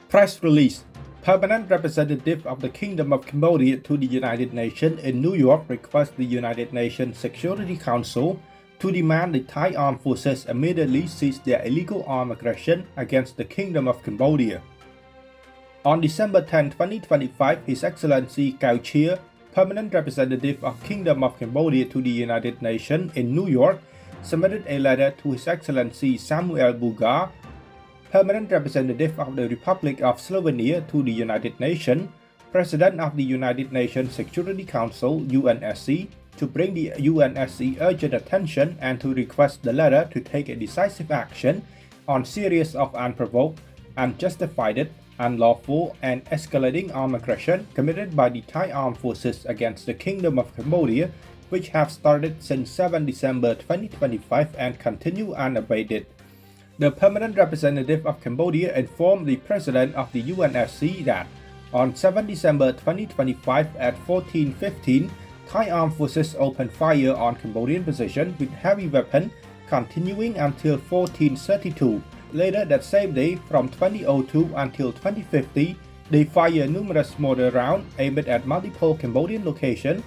Press release. Permanent representative of the Kingdom of Cambodia to the United Nations in New York requests the United Nations Security Council to demand the Thai armed forces immediately cease their illegal armed aggression against the Kingdom of Cambodia. On December 10, 2025, His Excellency Cao Chia, Permanent Representative of Kingdom of Cambodia to the United Nations in New York, submitted a letter to His Excellency Samuel Bulgar, Permanent Representative of the Republic of Slovenia to the United Nations, President of the United Nations Security Council (UNSC), to bring the UNSC urgent attention and to request the latter to take a decisive action on series of unprovoked, unjustified, unlawful, and escalating armed aggression committed by the Thai armed forces against the Kingdom of Cambodia, which have started since 7 December 2025 and continue unabated. The Permanent Representative of Cambodia informed the President of the UNSC that on 7 December 2025 at 14:15, Thai armed forces opened fire on Cambodian positions with heavy weapons, continuing until 14:32. Later that same day, from 20:02 until 20:50, they fired numerous mortar rounds aimed at multiple Cambodian locations.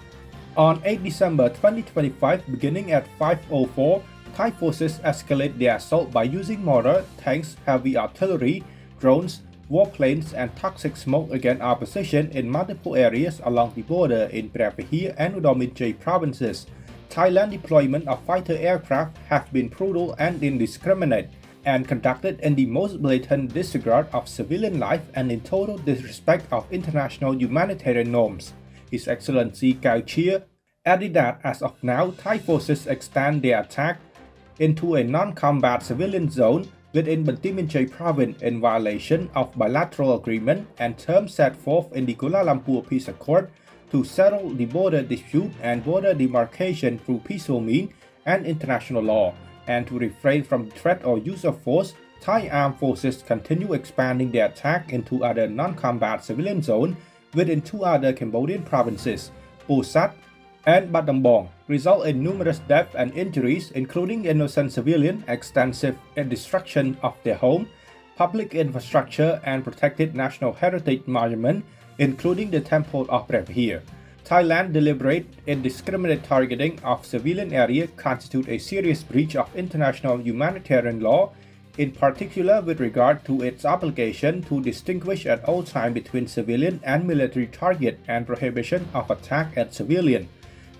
On 8 December 2025, beginning at 5:04, Thai forces escalate their assault by using mortar, tanks, heavy artillery, drones, warplanes, and toxic smoke against our position in multiple areas along the border in Prapahir and Udomidjay provinces. Thailand deployment of fighter aircraft have been brutal and indiscriminate, and conducted in the most blatant disregard of civilian life and in total disrespect of international humanitarian norms. His Excellency Cao Chia added that as of now, Thai forces expand their attack into a non-combat civilian zone within Udomidjay province in violation of bilateral agreement and terms set forth in the Kuala Lumpur Peace Accord to settle the border dispute and border demarcation through peaceful means and international law, and to refrain from threat or use of force. Thai armed forces continue expanding their attack into other non-combat civilian zones within two other Cambodian provinces, Pusat and Battambang, result in numerous deaths and injuries, including innocent civilians, extensive destruction of their home, public infrastructure, and protected national heritage monuments, including the Temple of Prapahir. Thailand's deliberate indiscriminate targeting of civilian areas constitute a serious breach of international humanitarian law, in particular with regard to its obligation to distinguish at all times between civilian and military target and prohibition of attack at civilian.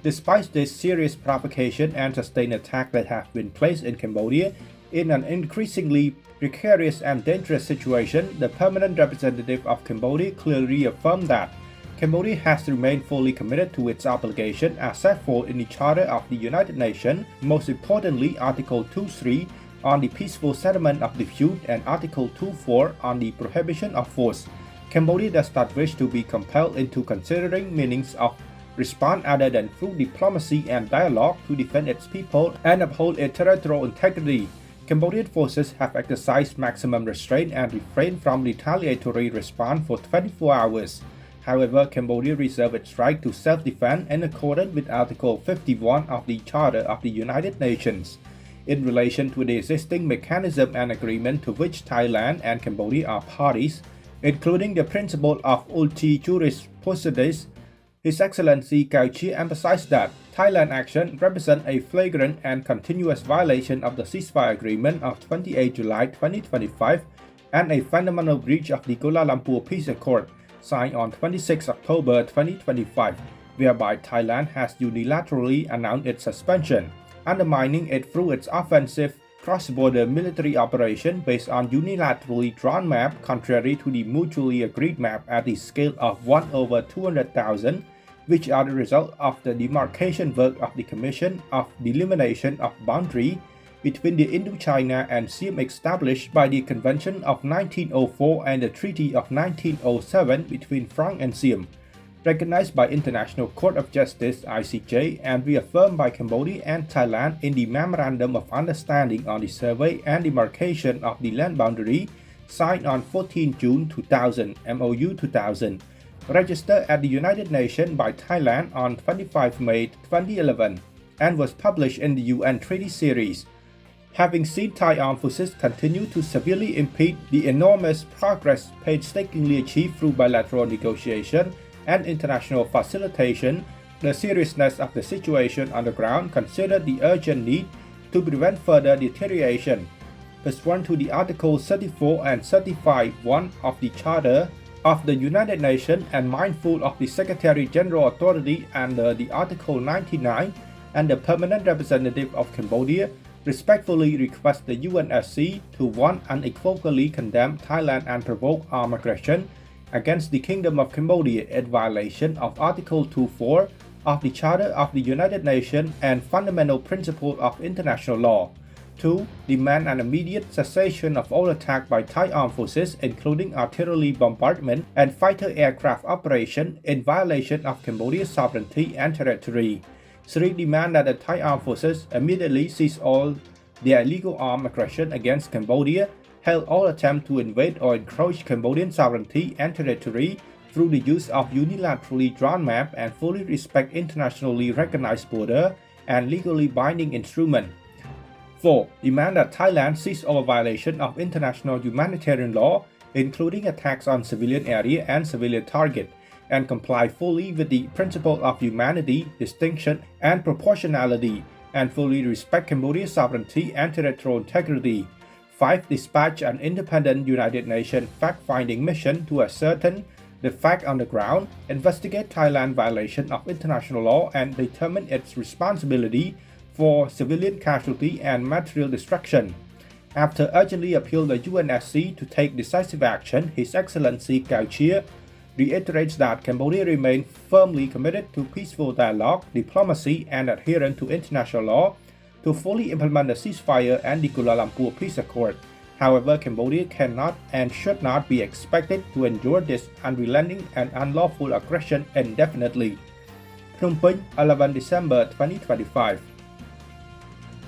Despite this serious provocation and sustained attack that have been placed in Cambodia in an increasingly precarious and dangerous situation, the Permanent Representative of Cambodia clearly affirmed that Cambodia has remained fully committed to its obligation as set forth in the Charter of the United Nations, most importantly Article 2.3 on the peaceful settlement of dispute and Article 2.4 on the prohibition of force. Cambodia does not wish to be compelled into considering meanings of response other than through diplomacy and dialogue to defend its people and uphold its territorial integrity. Cambodian forces have exercised maximum restraint and refrained from retaliatory response for 24 hours. However, Cambodia reserves its right to self-defense in accordance with Article 51 of the Charter of the United Nations. In relation to the existing mechanism and agreement to which Thailand and Cambodia are parties, including the principle of ulti juris possidetis, His Excellency Cao Chia emphasized that Thailand's action represents a flagrant and continuous violation of the ceasefire agreement of 28 July 2025 and a fundamental breach of the Kuala Lumpur Peace Accord signed on 26 October 2025, whereby Thailand has unilaterally announced its suspension, undermining it through its offensive cross-border military operation based on unilaterally drawn map contrary to the mutually agreed map at the scale of 1/200,000, which are the result of the demarcation work of the Commission of Delimitation of Boundary between the Indochina and Siam established by the Convention of 1904 and the Treaty of 1907 between France and Siam, recognized by International Court of Justice (ICJ) and reaffirmed by Cambodia and Thailand in the Memorandum of Understanding on the Survey and Demarcation of the Land Boundary, signed on 14 June 2000 (MOU 2000), registered at the United Nations by Thailand on 25 May 2011, and was published in the UN Treaty Series. Having seen Thai armed forces continue to severely impede the enormous progress painstakingly achieved through bilateral negotiation and international facilitation, the seriousness of the situation on the ground considered the urgent need to prevent further deterioration. Pursuant to the Articles 34 and 35(1) of the Charter of the United Nations and mindful of the Secretary-General authority under the Article 99 and the Permanent Representative of Cambodia respectfully request the UNSC to 1. Unequivocally condemn Thailand and provoke armed aggression against the Kingdom of Cambodia in violation of Article 24 of the Charter of the United Nations and fundamental principles of international law. 2. Demand an immediate cessation of all attack by Thai armed forces, including artillery bombardment and fighter aircraft operation in violation of Cambodia's sovereignty and territory. 3. Demand that the Thai armed forces immediately cease all their illegal armed aggression against Cambodia, halt all attempt to invade or encroach Cambodian sovereignty and territory through the use of unilaterally drawn map and fully respect internationally recognized border and legally binding instruments. 4. Demand that Thailand cease all violation of international humanitarian law, including attacks on civilian area and civilian target, and comply fully with the principle of humanity, distinction, and proportionality, and fully respect Cambodia's sovereignty and territorial integrity. 5. Dispatch an independent United Nations fact-finding mission to ascertain the fact on the ground, investigate Thailand's violation of international law, and determine its responsibility for civilian casualty and material destruction. After urgently appealing the UNSC to take decisive action, His Excellency Cao Chia reiterates that Cambodia remains firmly committed to peaceful dialogue, diplomacy, and adherence to international law to fully implement the ceasefire and the Kuala Lumpur Peace Accord. However, Cambodia cannot and should not be expected to endure this unrelenting and unlawful aggression indefinitely. Phnom Penh, 11 December 2025.